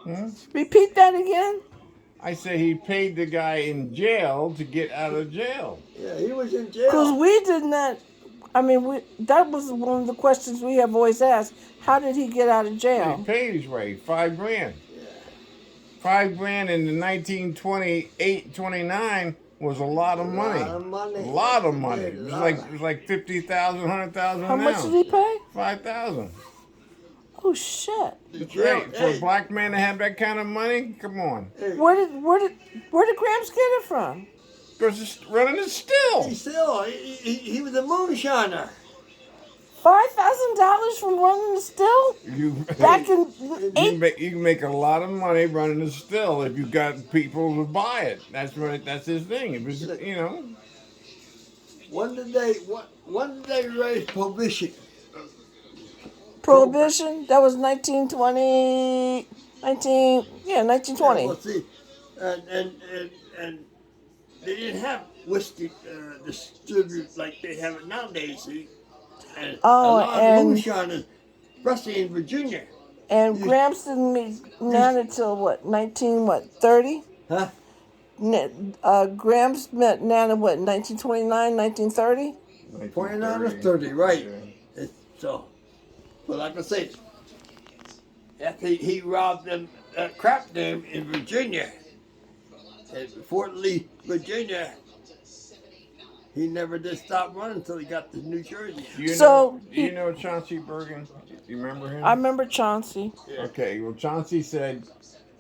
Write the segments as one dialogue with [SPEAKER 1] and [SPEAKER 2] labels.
[SPEAKER 1] Hmm?
[SPEAKER 2] Repeat that again.
[SPEAKER 1] I say he paid the guy in jail to get out of jail.
[SPEAKER 3] Yeah, he was in
[SPEAKER 2] Because
[SPEAKER 3] jail.
[SPEAKER 2] we did not. I mean, that was one of the questions we have always asked. How did he get out of
[SPEAKER 1] Well, he
[SPEAKER 2] jail?
[SPEAKER 1] paid his way, $5 grand.
[SPEAKER 3] Yeah.
[SPEAKER 1] $5 grand in the 1928, 29 was a lot
[SPEAKER 3] A
[SPEAKER 1] of
[SPEAKER 3] lot
[SPEAKER 1] money.
[SPEAKER 3] of
[SPEAKER 1] A
[SPEAKER 3] money. Yes,
[SPEAKER 1] lot of
[SPEAKER 3] it
[SPEAKER 1] money.
[SPEAKER 3] did.
[SPEAKER 1] It
[SPEAKER 3] A
[SPEAKER 1] was
[SPEAKER 3] lot
[SPEAKER 1] like
[SPEAKER 3] of.
[SPEAKER 1] it was like 50,000, 100,000
[SPEAKER 2] How much did
[SPEAKER 1] now.
[SPEAKER 2] he pay?
[SPEAKER 1] 5,000.
[SPEAKER 2] Oh shit!
[SPEAKER 3] The
[SPEAKER 1] That's
[SPEAKER 3] jail.
[SPEAKER 1] right. For a
[SPEAKER 3] Hey,
[SPEAKER 1] black man to have that kind of money, come on.
[SPEAKER 3] hey.
[SPEAKER 2] Where did Gramps get it from?
[SPEAKER 1] Because it's running it still.
[SPEAKER 3] He still. He was a moonshiner.
[SPEAKER 2] $5,000 from running the still
[SPEAKER 1] You
[SPEAKER 2] back
[SPEAKER 3] Hey,
[SPEAKER 2] in
[SPEAKER 1] you
[SPEAKER 2] eight.
[SPEAKER 1] can make a lot of money running it still if you got people to buy it. That's his thing. It was
[SPEAKER 3] look, when did they raise prohibition? Prohibition.
[SPEAKER 2] Prohibition. That was 1920. 19. Yeah,
[SPEAKER 3] Yeah,
[SPEAKER 2] 1920.
[SPEAKER 3] well, see, and they didn't have whiskey distributors like they have it nowadays. See, and a
[SPEAKER 2] Oh,
[SPEAKER 3] lot of moonshiners, especially in Virginia,
[SPEAKER 2] and
[SPEAKER 3] used,
[SPEAKER 2] Gramps didn't meet
[SPEAKER 3] used
[SPEAKER 2] Nana till what? 30.
[SPEAKER 3] huh?
[SPEAKER 2] Gramps met Nana what? 1929, 1930.
[SPEAKER 3] 29 or
[SPEAKER 1] 1930.
[SPEAKER 3] 30, right?
[SPEAKER 1] Yeah.
[SPEAKER 3] So, but like I said, after he robbed them crap dam in Virginia, at Fort Lee, Virginia, he never did stop running until he got to New Jersey.
[SPEAKER 1] Do you know Chauncey Bergen? You remember
[SPEAKER 2] I
[SPEAKER 1] him?
[SPEAKER 2] remember Chauncey.
[SPEAKER 3] Yeah.
[SPEAKER 1] Okay. Well, Chauncey said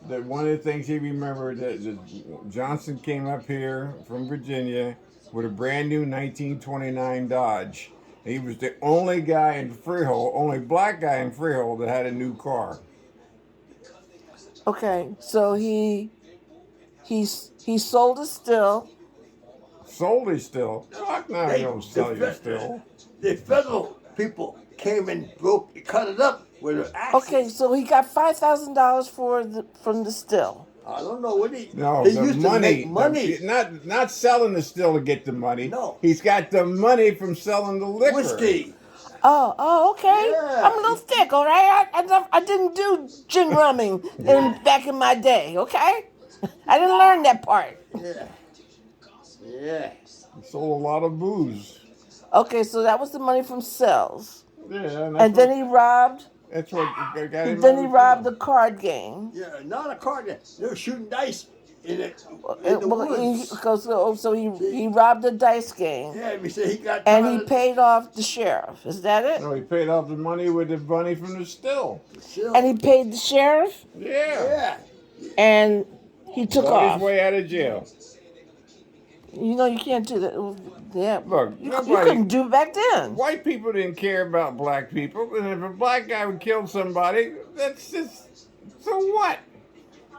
[SPEAKER 1] that one of the things he remembered that Johnson came up here from Virginia with a brand new 1929 Dodge. He was the only guy in Freehold, only black guy in Freehold that had a new car.
[SPEAKER 2] Okay, so he sold it still,
[SPEAKER 1] Sold it still. Fuck no, you
[SPEAKER 3] They,
[SPEAKER 1] don't
[SPEAKER 3] the,
[SPEAKER 1] sell your still.
[SPEAKER 3] the federal people came and cut it up with an
[SPEAKER 2] Okay,
[SPEAKER 3] axe.
[SPEAKER 2] so he got $5,000 from the still.
[SPEAKER 3] I don't know what
[SPEAKER 1] No,
[SPEAKER 3] he
[SPEAKER 1] the
[SPEAKER 3] used to make
[SPEAKER 1] money.
[SPEAKER 3] money.
[SPEAKER 1] Not selling the still to get the money.
[SPEAKER 3] No.
[SPEAKER 1] He's got the money from selling the liquor.
[SPEAKER 3] Whiskey.
[SPEAKER 2] Oh, okay.
[SPEAKER 3] Yeah.
[SPEAKER 2] I'm a little thick, all right. I didn't do gin rumming back in my day, okay. I didn't learn that part.
[SPEAKER 3] Yeah. Yeah.
[SPEAKER 1] He sold a lot of booze.
[SPEAKER 2] Okay, so that was the money from sales,
[SPEAKER 1] Yeah, and
[SPEAKER 2] and then he robbed.
[SPEAKER 1] that's what got him
[SPEAKER 2] Then
[SPEAKER 1] out
[SPEAKER 2] he
[SPEAKER 1] of
[SPEAKER 2] robbed
[SPEAKER 1] jail.
[SPEAKER 2] the card game.
[SPEAKER 3] Yeah. Not a card. They were shooting dice in it in the
[SPEAKER 2] Well,
[SPEAKER 3] woods.
[SPEAKER 2] so he robbed the dice game,
[SPEAKER 3] Yeah. We said he got
[SPEAKER 2] and he
[SPEAKER 3] tired of
[SPEAKER 2] paid off the sheriff. Is that it?
[SPEAKER 1] No, he paid off the money with the money from the still.
[SPEAKER 3] the shill.
[SPEAKER 2] And he paid the sheriff,
[SPEAKER 1] Yeah.
[SPEAKER 3] Yeah.
[SPEAKER 2] and he took
[SPEAKER 1] Bought
[SPEAKER 2] off.
[SPEAKER 1] his way out of jail.
[SPEAKER 2] You know you can't do that. Yeah,
[SPEAKER 1] Look,
[SPEAKER 2] you
[SPEAKER 1] nobody.
[SPEAKER 2] couldn't do it back then.
[SPEAKER 1] White people didn't care about black people, and if a black guy would kill somebody, that's just so what?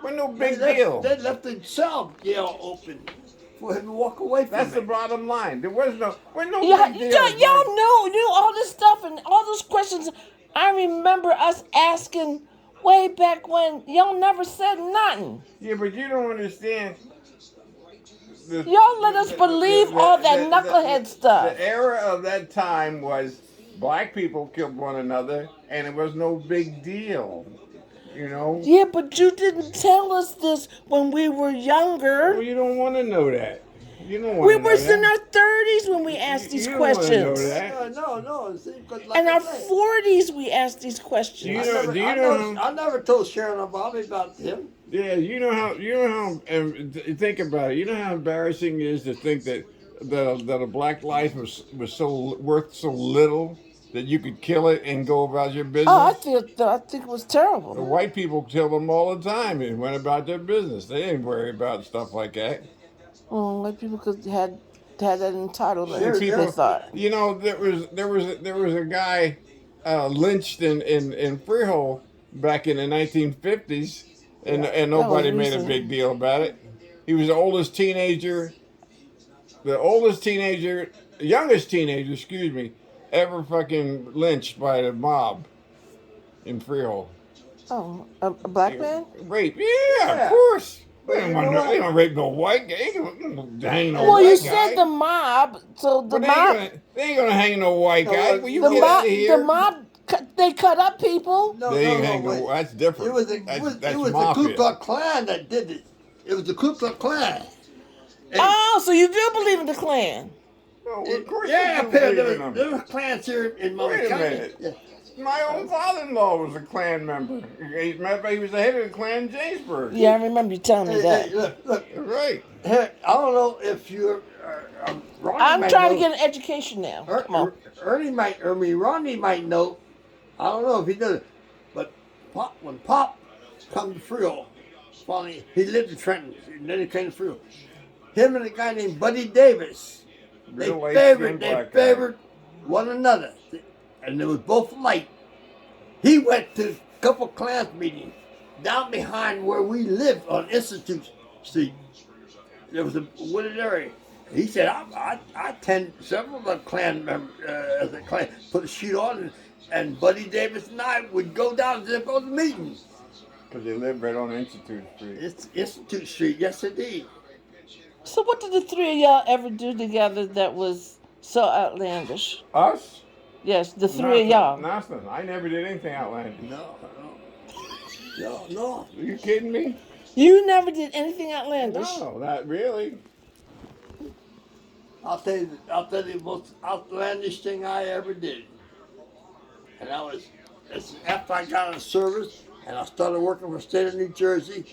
[SPEAKER 1] We're no big deal.
[SPEAKER 3] They left the cell jail open for him to walk away from
[SPEAKER 1] That's the
[SPEAKER 3] it.
[SPEAKER 1] bottom line. There was no. We're no
[SPEAKER 2] Yeah,
[SPEAKER 1] big deal.
[SPEAKER 2] y'all knew all this stuff and all those questions. I remember us asking way back when. Y'all never said nothing.
[SPEAKER 1] Yeah, but you don't understand.
[SPEAKER 2] Y'all let us believe all that knucklehead stuff.
[SPEAKER 1] The era of that time was black people killed one another, and it was no big deal. You know.
[SPEAKER 2] Yeah, but you didn't tell us this when we were
[SPEAKER 1] Well,
[SPEAKER 2] younger.
[SPEAKER 1] you don't want to know that. You don't want
[SPEAKER 2] We
[SPEAKER 1] to know
[SPEAKER 2] were
[SPEAKER 1] that.
[SPEAKER 2] in our 30s when we asked these
[SPEAKER 1] You don't wanna know
[SPEAKER 2] questions.
[SPEAKER 1] that.
[SPEAKER 3] No. See, because like
[SPEAKER 2] In
[SPEAKER 3] I
[SPEAKER 2] our
[SPEAKER 3] said,
[SPEAKER 2] 40s we asked these questions.
[SPEAKER 1] Do you know?
[SPEAKER 3] I never told Sharon or Bobby about him.
[SPEAKER 1] Yeah, you know how. And think about it. You know how embarrassing it is to think that a black life was so worth so little that you could kill it and go about your business.
[SPEAKER 2] Oh, I think it was
[SPEAKER 1] The
[SPEAKER 2] terrible.
[SPEAKER 1] white people killed them all the time and went about their business. They didn't worry about stuff like that.
[SPEAKER 2] White people could had that entitlement.
[SPEAKER 3] Sure,
[SPEAKER 2] They thought.
[SPEAKER 1] You know, there was a guy lynched in Freehold back in the 1950s, and nobody
[SPEAKER 2] was
[SPEAKER 1] made a
[SPEAKER 2] recent.
[SPEAKER 1] big deal about it. He was the youngest teenager, excuse me, ever fucking lynched by the mob in Freehold.
[SPEAKER 2] Oh, a black man?
[SPEAKER 1] Rape, yeah, of course. They don't rape no white guy. They don't hang no
[SPEAKER 2] Well,
[SPEAKER 1] white
[SPEAKER 2] you
[SPEAKER 1] guy.
[SPEAKER 2] said the mob, so the
[SPEAKER 1] But
[SPEAKER 2] mob,
[SPEAKER 1] they ain't gonna hang no white guy. Will you
[SPEAKER 2] the
[SPEAKER 1] get out
[SPEAKER 2] mob,
[SPEAKER 1] of here?
[SPEAKER 2] the mob They cut up people.
[SPEAKER 3] No,
[SPEAKER 1] They
[SPEAKER 3] no,
[SPEAKER 1] ain't
[SPEAKER 3] no,
[SPEAKER 1] hang
[SPEAKER 3] wait.
[SPEAKER 1] That's different.
[SPEAKER 3] It was the
[SPEAKER 1] that's
[SPEAKER 3] the Ku
[SPEAKER 1] mafia.
[SPEAKER 3] Klux Klan that did it. It was the Ku Klux Klan. And
[SPEAKER 2] Oh, so you do believe in the Klan?
[SPEAKER 1] Oh, of course
[SPEAKER 3] yeah,
[SPEAKER 1] you do believe in them.
[SPEAKER 3] there were clans here in Mama
[SPEAKER 1] Wait a
[SPEAKER 3] County.
[SPEAKER 1] minute.
[SPEAKER 3] Yeah.
[SPEAKER 1] My own father-in-law was a Klan member. As a matter of fact, he was the head of the Klan in Jamesburg.
[SPEAKER 2] Yeah, I remember you telling me
[SPEAKER 3] Hey,
[SPEAKER 2] that.
[SPEAKER 3] hey, look.
[SPEAKER 1] Right.
[SPEAKER 3] Heck, I don't know if you're. Ronnie
[SPEAKER 2] I'm
[SPEAKER 3] might
[SPEAKER 2] trying
[SPEAKER 3] know.
[SPEAKER 2] to get an education now. Come on.
[SPEAKER 3] Ronnie might know. I don't know if he does it, but when Pop come to Frio, finally he lived in Trenton, and then he came to Frio. Him and a guy named Buddy Davis,
[SPEAKER 1] Real light-skinned black guy.
[SPEAKER 3] favored one another, and they was both light. He went to a couple class meetings down behind where we lived on Institute Street. There was a wooded area. He said, I attend several of the Klan members as a Klan, put a sheet on, and Buddy Davis and I would go down to those meetings.
[SPEAKER 1] Because they lived right on Institute Street.
[SPEAKER 3] It's Institute Street, yes indeed.
[SPEAKER 2] So what did the three of y'all ever do together that was so outlandish?
[SPEAKER 1] Us?
[SPEAKER 2] Yes, the three of y'all.
[SPEAKER 1] Nothing. I never did anything outlandish.
[SPEAKER 3] No.
[SPEAKER 1] Are you kidding me?
[SPEAKER 2] You never did anything outlandish.
[SPEAKER 1] No, not really.
[SPEAKER 3] I'll tell you the most outlandish thing I ever did. And it's after I got out of service and I started working for the state of New Jersey.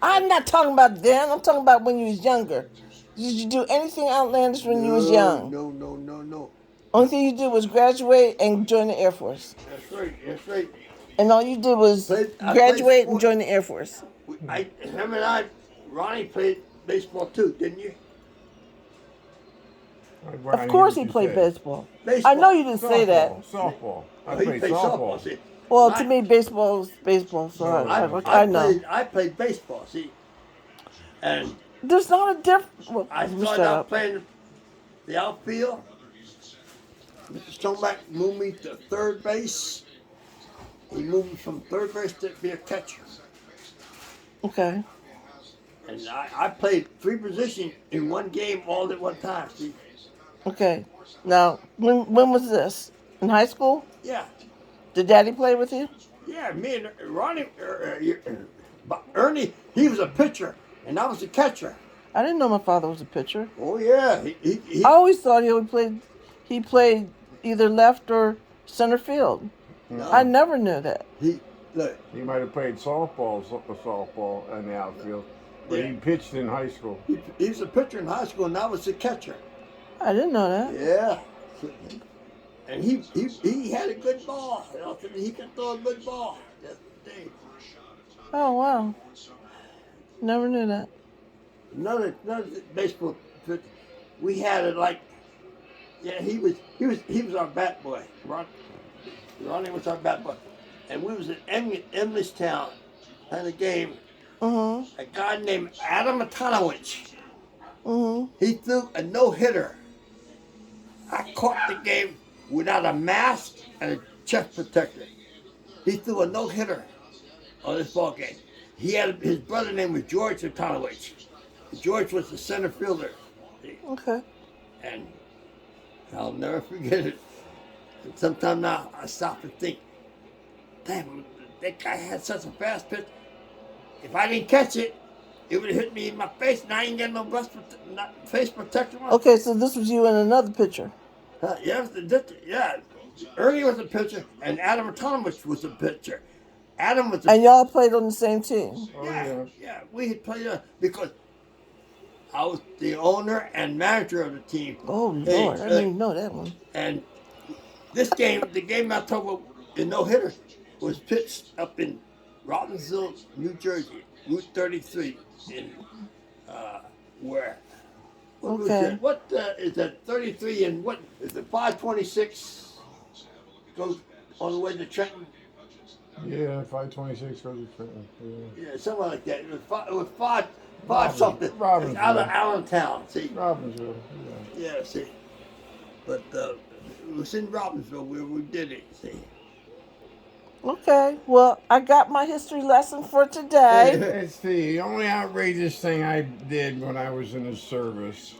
[SPEAKER 2] I'm not talking about then. I'm talking about when you was younger. Did you do anything outlandish when you was young?
[SPEAKER 3] No.
[SPEAKER 2] Only thing you did was graduate and join the Air Force.
[SPEAKER 3] That's right.
[SPEAKER 2] And all you did was
[SPEAKER 3] I played
[SPEAKER 2] graduate and
[SPEAKER 3] sport.
[SPEAKER 2] join the Air Force.
[SPEAKER 3] Him and I, Ronnie played baseball too, didn't you?
[SPEAKER 2] Of course he played baseball. I know you didn't say that.
[SPEAKER 1] Softball. I
[SPEAKER 3] He
[SPEAKER 1] played
[SPEAKER 3] played
[SPEAKER 1] softball.
[SPEAKER 3] See.
[SPEAKER 2] Well,
[SPEAKER 3] I-
[SPEAKER 2] to me, baseball is baseball, so I know.
[SPEAKER 3] I played baseball, see. And
[SPEAKER 2] There's not a difference. Well,
[SPEAKER 3] I
[SPEAKER 2] you
[SPEAKER 3] started
[SPEAKER 2] shut
[SPEAKER 3] out
[SPEAKER 2] up.
[SPEAKER 3] playing the outfield. Mr. Stoneback moved me to third base. He moved me from third base to be a catcher.
[SPEAKER 2] Okay.
[SPEAKER 3] And I played three positions in one game all at one time, see.
[SPEAKER 2] Okay. Now, when was this? In high school?
[SPEAKER 3] Yeah.
[SPEAKER 2] Did Daddy play with you?
[SPEAKER 3] Yeah, me and Ronnie, Ernie, he was a pitcher, and I was a catcher.
[SPEAKER 2] I didn't know my father was a pitcher.
[SPEAKER 3] Oh yeah, he
[SPEAKER 2] I always thought he played either left or center field.
[SPEAKER 3] no,
[SPEAKER 2] I never knew that.
[SPEAKER 3] look,
[SPEAKER 1] He might have played softball in the outfield, but
[SPEAKER 3] Yeah.
[SPEAKER 1] he pitched in high school.
[SPEAKER 3] he was a pitcher in high school, and I was a catcher.
[SPEAKER 2] I didn't know that.
[SPEAKER 3] Yeah, and he had a good ball. You know, he could throw a good ball. That's the thing.
[SPEAKER 2] Oh wow. Never knew that.
[SPEAKER 3] Another baseball pitcher. We had it like, yeah, he was our bat boy. Ronnie was our bat boy, and we was in Emleystown playing a game.
[SPEAKER 2] Mm-hmm.
[SPEAKER 3] A guy named Adam Atonowich.
[SPEAKER 2] Mm-hmm.
[SPEAKER 3] He threw a no-hitter. I caught the game without a mask and a chest protector. He threw a no-hitter on this ball game. He had his brother name was George Atonowich. George was the center fielder.
[SPEAKER 2] Okay.
[SPEAKER 3] And I'll never forget it. And sometime now I stop and think, damn, that guy had such a fast pitch. If I didn't catch it, it would have hit me in my face, and I ain't got no face protection on.
[SPEAKER 2] Okay, so this was you and another pitcher.
[SPEAKER 3] Yeah. Ernie was a pitcher, and Adam Atonowich was a pitcher. Adam was a
[SPEAKER 2] And y'all played on the same team.
[SPEAKER 1] Oh,
[SPEAKER 3] yeah. We had played because I was the owner and manager of the team.
[SPEAKER 2] Oh
[SPEAKER 3] Hey,
[SPEAKER 2] Lord, I didn't even know that one.
[SPEAKER 3] And this game, the game I talk about, the no-hitter, was pitched up in Robbinsville, New Jersey, Route 33, in where? What was
[SPEAKER 2] Okay.
[SPEAKER 3] that? What is that? 33 and what is it? 526 goes on the way to Trenton.
[SPEAKER 1] Yeah, 526 goes to Trenton. Yeah.
[SPEAKER 3] Yeah, something like that. It was five something.
[SPEAKER 1] Robbinsville.
[SPEAKER 3] It's out of Allentown. See.
[SPEAKER 1] Robbinsville.
[SPEAKER 3] Yeah. See. But it was in Robbinsville where we did it. See.
[SPEAKER 2] Okay, well, I got my history lesson for today.
[SPEAKER 1] It's the only outrageous thing I did when I was in the service.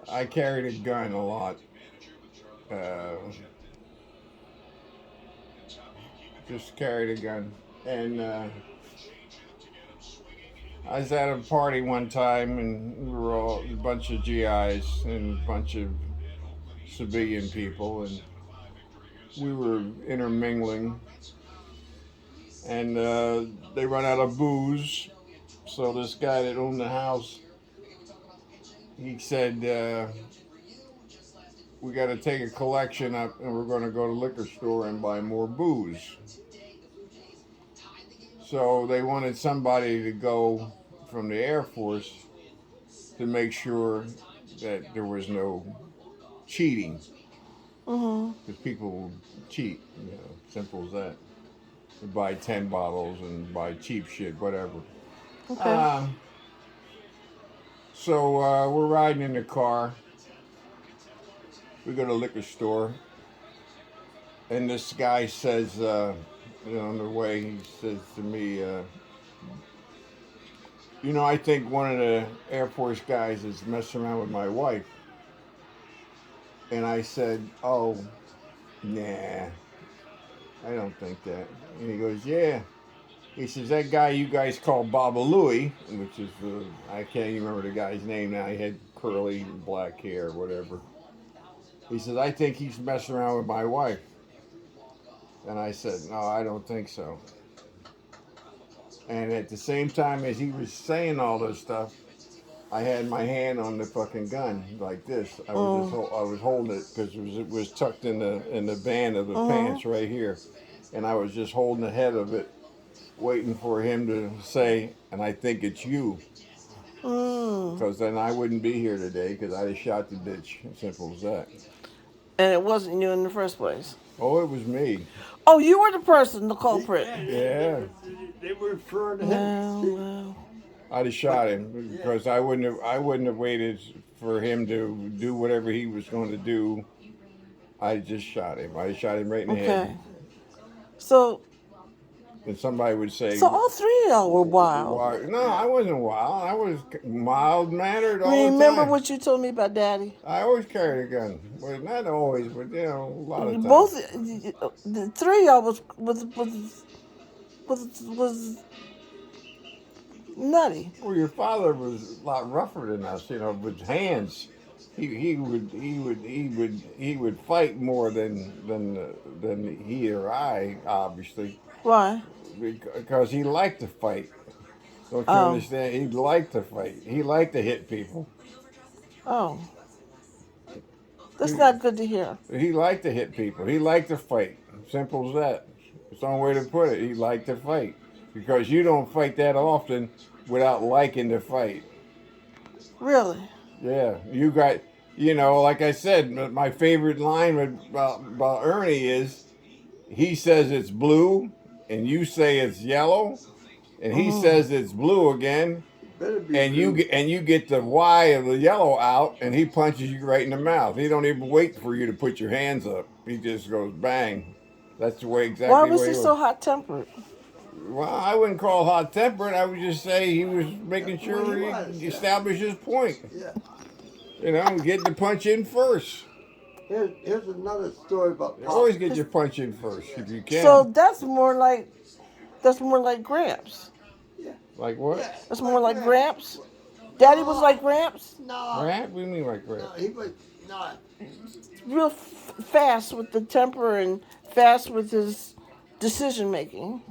[SPEAKER 1] I carried a gun a lot. just carried a gun. And I was at a party one time, and we were all a bunch of GIs and a bunch of civilian people, and we were intermingling. And they run out of booze, so this guy that owned the house, he said, we got to take a collection up, and we're going to go to the liquor store and buy more booze. So they wanted somebody to go from the Air Force to make sure that there was no cheating, because people cheat, simple as that. They buy 10 bottles and buy cheap shit, whatever.
[SPEAKER 2] Okay.
[SPEAKER 1] So we're riding in the car. We go to the liquor store, and this guy says, on the way, he says to me, I think one of the Air Force guys is messing around with my wife. And I said, oh, nah, I don't think that. And he goes, yeah. He says, that guy you guys call Baba Louie, which is, I can't even remember the guy's name now. He had curly black hair, whatever. He says, I think he's messing around with my wife. And I said, no, I don't think so. And at the same time as he was saying all this stuff, I had my hand on the fucking gun like this. I was holding it because it was tucked in the band of the pants right here, and I was just holding the head of it, waiting for him to say, and I think it's you. Because then I wouldn't be here today, because I'd have shot the bitch. Simple as that.
[SPEAKER 2] And it wasn't you in the first place.
[SPEAKER 1] Oh, it was me.
[SPEAKER 2] Oh, you were the person, the culprit.
[SPEAKER 1] Yeah.
[SPEAKER 3] They were referring to him.
[SPEAKER 2] Well.
[SPEAKER 1] I'd have shot him because I wouldn't have waited for him to do whatever he was going to do. I just shot him. I shot him right in the head.
[SPEAKER 2] Okay. So.
[SPEAKER 1] And somebody would say.
[SPEAKER 2] So all three of y'all were wild.
[SPEAKER 1] No, I wasn't wild. I was mild mannered all the time.
[SPEAKER 2] Remember what you told me about Daddy?
[SPEAKER 1] I always carried a gun. Well, not always, but a lot of times.
[SPEAKER 2] Both the three of y'all was nutty.
[SPEAKER 1] Well, your father was a lot rougher than us, with hands. He would fight more than he or I, obviously.
[SPEAKER 2] Why?
[SPEAKER 1] Because he liked to fight. Don't you understand? He liked to fight. He liked to hit people.
[SPEAKER 2] Oh. That's not good to hear.
[SPEAKER 1] He liked to hit people. He liked to fight. Simple as that. It's the only way to put it. He liked to fight. Because you don't fight that often without liking to fight.
[SPEAKER 2] Really?
[SPEAKER 1] Yeah. You got, like I said, my favorite line about Ernie is, he says it's blue, and you say it's yellow, and he says it's blue again, and you get the Y of the yellow out, and he punches you right in the mouth. He don't even wait for you to put your hands up. He just goes bang. That's the way exactly.
[SPEAKER 2] Why was he so hot-tempered?
[SPEAKER 1] Well, I wouldn't call hot-tempered. I would just say he was making sure he established his point.
[SPEAKER 3] Yeah.
[SPEAKER 1] Get the punch in first.
[SPEAKER 3] Here's another story about Pop.
[SPEAKER 1] Always get your punch in first if you can.
[SPEAKER 2] So that's more like Gramps.
[SPEAKER 3] Yeah.
[SPEAKER 1] Like what?
[SPEAKER 3] Yeah.
[SPEAKER 2] That's more like Gramps. Daddy was like Gramps.
[SPEAKER 3] No.
[SPEAKER 1] Gramp? What do you mean like Gramp?
[SPEAKER 3] No, he was not.
[SPEAKER 2] Real fast with the temper and fast with his decision making.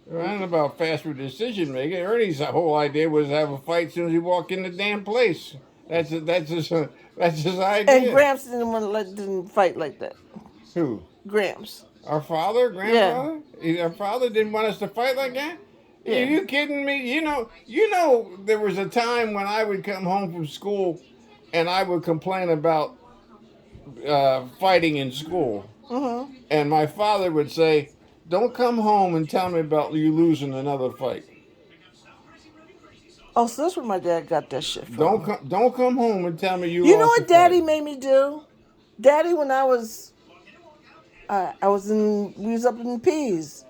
[SPEAKER 1] I don't know about fast with decision making. Ernie's whole idea was to have a fight as soon as he walked in the damn place. That's his idea.
[SPEAKER 2] And Gramps didn't fight like that.
[SPEAKER 1] Who?
[SPEAKER 2] Gramps.
[SPEAKER 1] Our father, grandfather. Yeah. Our father didn't want us to fight like that.
[SPEAKER 2] Yeah.
[SPEAKER 1] Are you kidding me? There was a time when I would come home from school, and I would complain about fighting in school, and my father would say, "Don't come home and tell me about you losing another fight."
[SPEAKER 2] Oh, so that's where my dad got that shit from.
[SPEAKER 1] Don't come home and tell me you.
[SPEAKER 2] You know
[SPEAKER 1] lost
[SPEAKER 2] what
[SPEAKER 1] a
[SPEAKER 2] Daddy
[SPEAKER 1] fight.
[SPEAKER 2] made me do? Daddy, when we was up in Peas.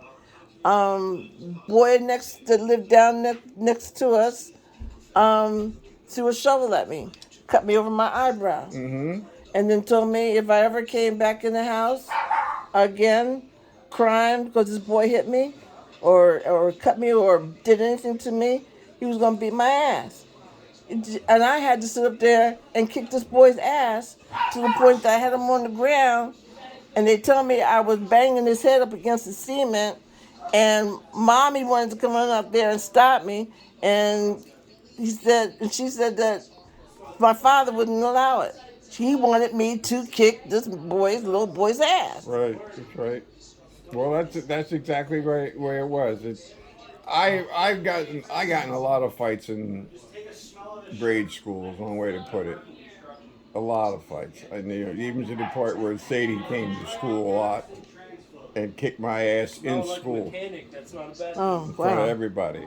[SPEAKER 2] Boy that lived down next to us, threw a shovel at me, cut me over my eyebrow, and then told me if I ever came back in the house again, crime because this boy hit me or cut me or did anything to me, he was going to beat my ass. And I had to sit up there and kick this boy's ass to the point that I had him on the ground. And they told me I was banging his head up against the cement. And mommy wanted to come on up there and stop me. And she said that my father wouldn't allow it. He wanted me to kick this little boy's ass.
[SPEAKER 1] Right, that's right. Well, that's exactly right where it was. I got in a lot of fights in grade school. Is one way to put it. A lot of fights. And even to the part where Sadie came to school a lot and kicked my ass in school
[SPEAKER 2] Oh,
[SPEAKER 1] in front of
[SPEAKER 2] wow.
[SPEAKER 1] everybody.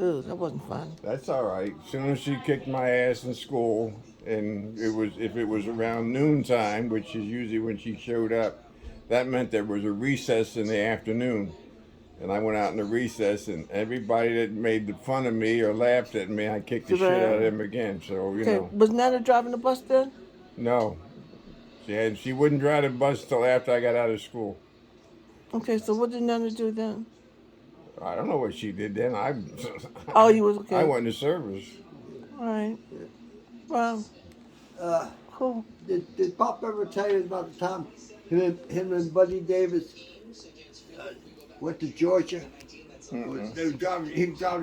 [SPEAKER 2] Ooh, that wasn't fun.
[SPEAKER 1] That's all right. As soon as she kicked my ass in school, and if it was around noontime, which is usually when she showed up, that meant there was a recess in the afternoon. And I went out in the recess, and everybody that made fun of me or laughed at me, I kicked the shit out of them again. So, you
[SPEAKER 2] Okay,
[SPEAKER 1] know,
[SPEAKER 2] was Nana driving the bus then?
[SPEAKER 1] no. She wouldn't drive the bus till after I got out of school.
[SPEAKER 2] Okay, so what did Nana do then?
[SPEAKER 1] I don't know what she did then.
[SPEAKER 2] Oh, you was okay.
[SPEAKER 1] I went to service.
[SPEAKER 2] All right. Wow. Cool.
[SPEAKER 3] Did Pop ever tell you about the time him and Buddy Davis went to Georgia? They were driving, he was driving